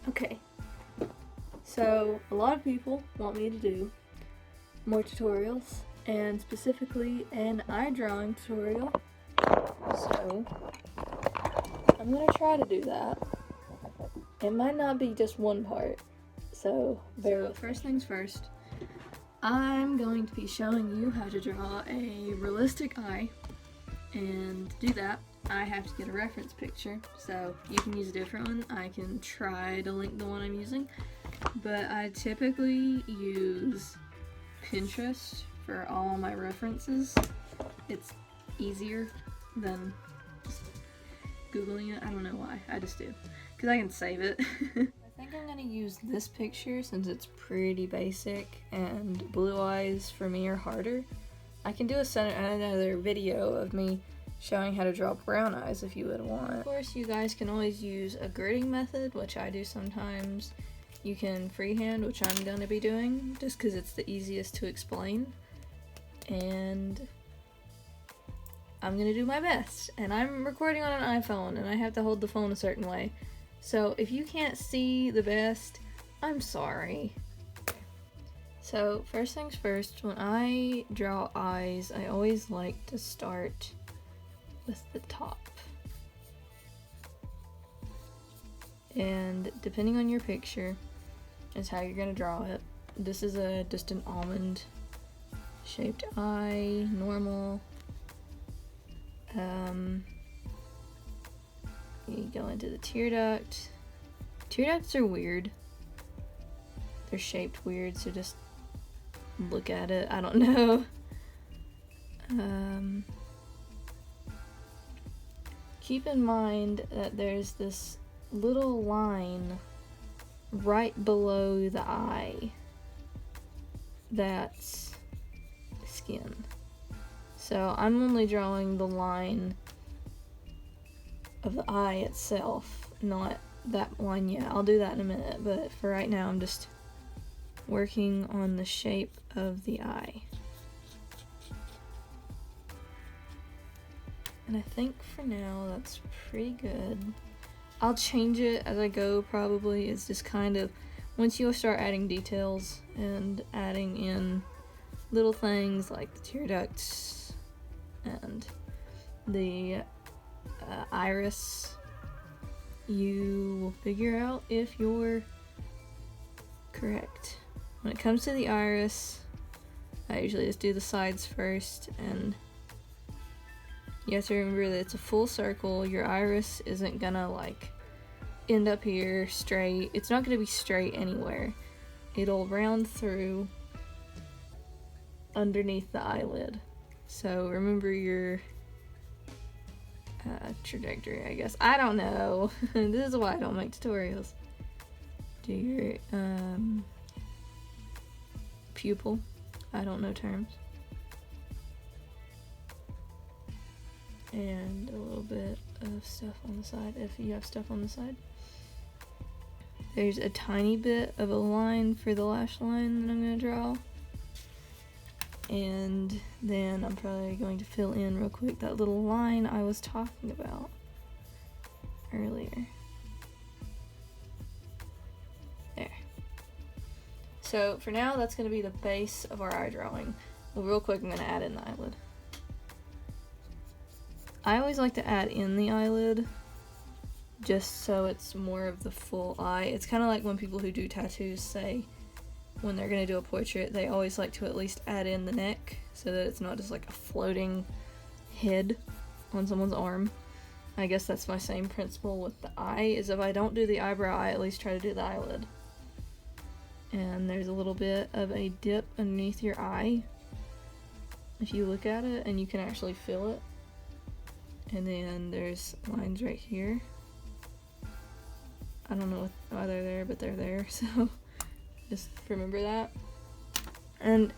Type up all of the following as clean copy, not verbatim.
Okay, so a lot of people want me to do more tutorials, and specifically an eye drawing tutorial, so I'm gonna try to do that. It might not be just one part, so bear with me. First things first, I'm going to be showing you how to draw a realistic eye, and to do that I have to get a reference picture, so you can use a different one. I can try to link the one I'm using, but I typically use Pinterest for all my references. It's easier than just Googling it. I don't know why, I just do, because I can save it. I think I'm going to use this picture since it's pretty basic and blue eyes for me are harder. I can do another video of me showing how to draw brown eyes if you would want. Of course, you guys can always use a gridding method, which I do sometimes. You can freehand, which I'm going to be doing, just because it's the easiest to explain. And I'm going to do my best. And I'm recording on an iPhone, and I have to hold the phone a certain way. So if you can't see the best, I'm sorry. So first things first, when I draw eyes, I always like to start with the top. And depending on your picture is how you're gonna draw it. This is just an almond shaped eye, normal. You go into the tear duct. Tear ducts are weird. They're shaped weird, so just look at it. I don't know. Keep in mind that there's this little line right below the eye that's skin. So I'm only drawing the line of the eye itself, not that line yet. I'll do that in a minute, but for right now I'm just working on the shape of the eye. And I think for now that's pretty good. I'll change it as I go probably. It's just kind of, once you start adding details and adding in little things like the tear ducts and the iris, you will figure out if you're correct. When it comes to the iris, I usually just do the sides first, and you have to remember that it's a full circle. Your iris isn't gonna like end up here straight. It's not gonna be straight anywhere. It'll round through underneath the eyelid. So remember your trajectory, I guess. I don't know. This is why I don't make tutorials. Do your pupil. I don't know terms. And a little bit of stuff on the side, if you have stuff on the side. There's a tiny bit of a line for the lash line that I'm going to draw. And then I'm probably going to fill in real quick that little line I was talking about earlier. There. So for now, that's going to be the base of our eye drawing. Well, real quick, I'm going to add in the eyelid. I always like to add in the eyelid just so it's more of the full eye. It's kind of like when people who do tattoos say when they're going to do a portrait, they always like to at least add in the neck so that it's not just like a floating head on someone's arm. I guess that's my same principle with the eye, is if I don't do the eyebrow, I at least try to do the eyelid. And there's a little bit of a dip underneath your eye if you look at it, and you can actually feel it. And then there's lines right here. I don't know why they're there, but they're there, so just remember that. And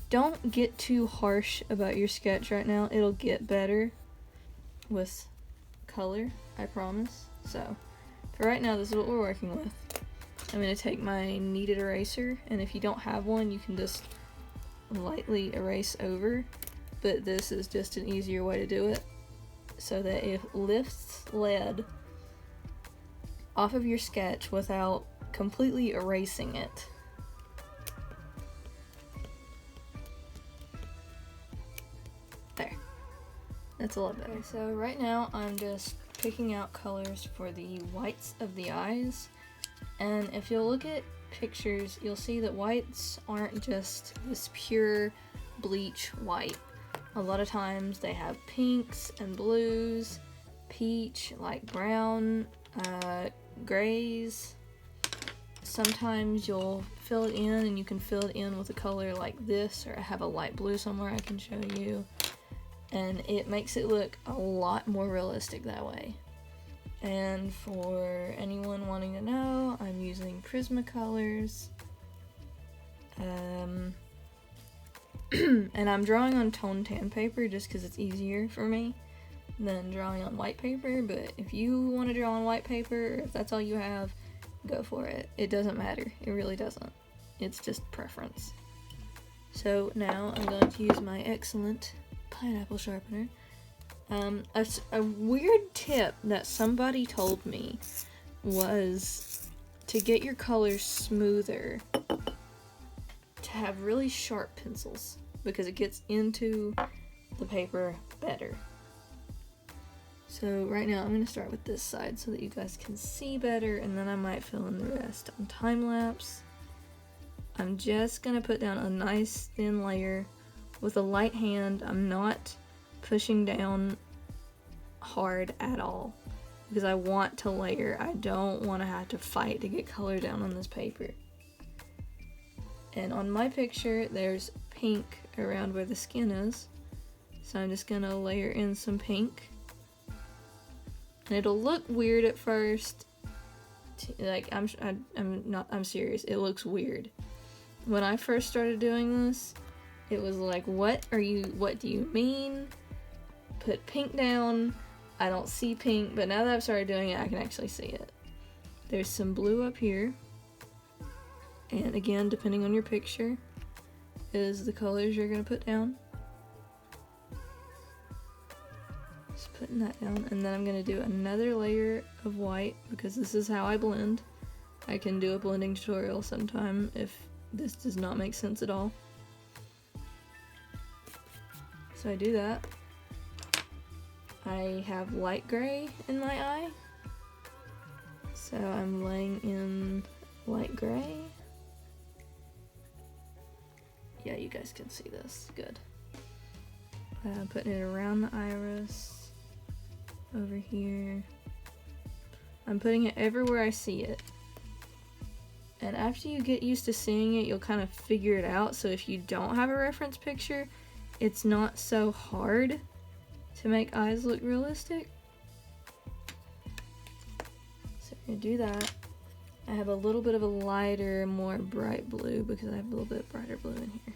don't get too harsh about your sketch right now. It'll get better with color, I promise. So for right now, this is what we're working with. I'm going to take my kneaded eraser, and if you don't have one, you can just lightly erase over, but this is just an easier way to do it, so that it lifts lead off of your sketch without completely erasing it. There. That's a lot better. Okay, so right now I'm just picking out colors for the whites of the eyes. And if you'll look at pictures, you'll see that whites aren't just this pure bleach white. A lot of times they have pinks and blues, peach, like brown, grays. Sometimes you'll fill it in and you can fill it in with a color like this, or I have a light blue somewhere I can show you. And it makes it look a lot more realistic that way. And for anyone wanting to know, I'm using Prismacolors. And I'm drawing on toned tan paper just because it's easier for me than drawing on white paper. But if you want to draw on white paper, if that's all you have, go for it. It doesn't matter. It really doesn't. It's just preference. So now I'm going to use my excellent pineapple sharpener. A weird tip that somebody told me was to get your colors smoother, to have really sharp pencils, because it gets into the paper better. So right now I'm going to start with this side so that you guys can see better, and then I might fill in the rest on time lapse. I'm just going to put down a nice thin layer with a light hand. I'm not pushing down hard at all because I want to layer. I don't want to have to fight to get color down on this paper. And on my picture there's pink around where the skin is, so I'm just gonna layer in some pink. And it'll look weird at first, like I'm serious, it looks weird. When I first started doing this, it was like, what do you mean? Put pink down. I don't see pink, but now that I've started doing it, I can actually see it. There's some blue up here. And again, depending on your picture, is the colors you're gonna put down. Just putting that down, and then I'm gonna do another layer of white because this is how I blend. I can do a blending tutorial sometime if this does not make sense at all. So I do that. I have light gray in my eye, so I'm laying in light gray. Yeah, you guys can see this. Good. Putting it around the iris, over here. I'm putting it everywhere I see it. And after you get used to seeing it, you'll kind of figure it out. So if you don't have a reference picture, it's not so hard to make eyes look realistic. So I'm gonna do that. I have a little bit of a lighter, more bright blue because I have a little bit brighter blue in here.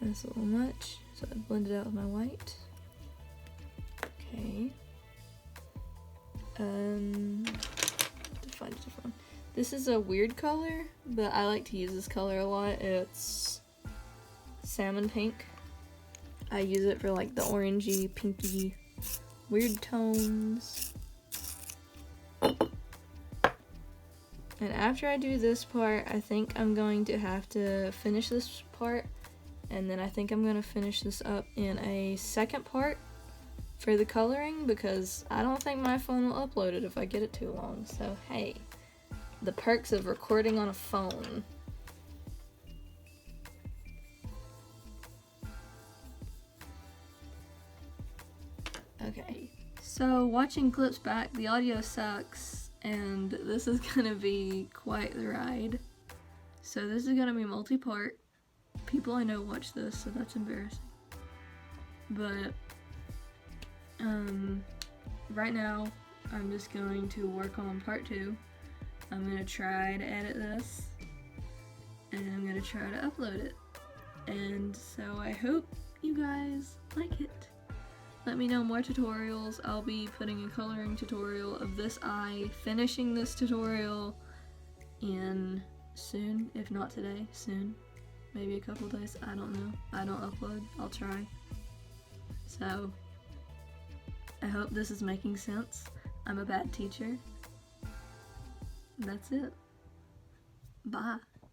That's a little much, so I blend it out with my white. Okay. To find a different one. This is a weird color, but I like to use this color a lot. It's salmon pink. I use it for like the orangey, pinky, weird tones. And after I do this part, I think I'm going to have to finish this part, and then I think I'm going to finish this up in a second part for the coloring, because I don't think my phone will upload it if I get it too long. So hey, the perks of recording on a phone. Okay, so watching clips back, the audio sucks, and this is gonna be quite the ride. So this is gonna be multi-part. People I know watch this, so that's embarrassing. But right now I'm just going to work on part 2. I'm gonna try to edit this, and I'm gonna try to upload it. And so I hope you guys like it. Let me know more tutorials. I'll be putting a coloring tutorial of this eye, finishing this tutorial in soon, if not today, soon. Maybe a couple days, I don't know. I don't upload, I'll try. So, I hope this is making sense. I'm a bad teacher. That's it. Bye.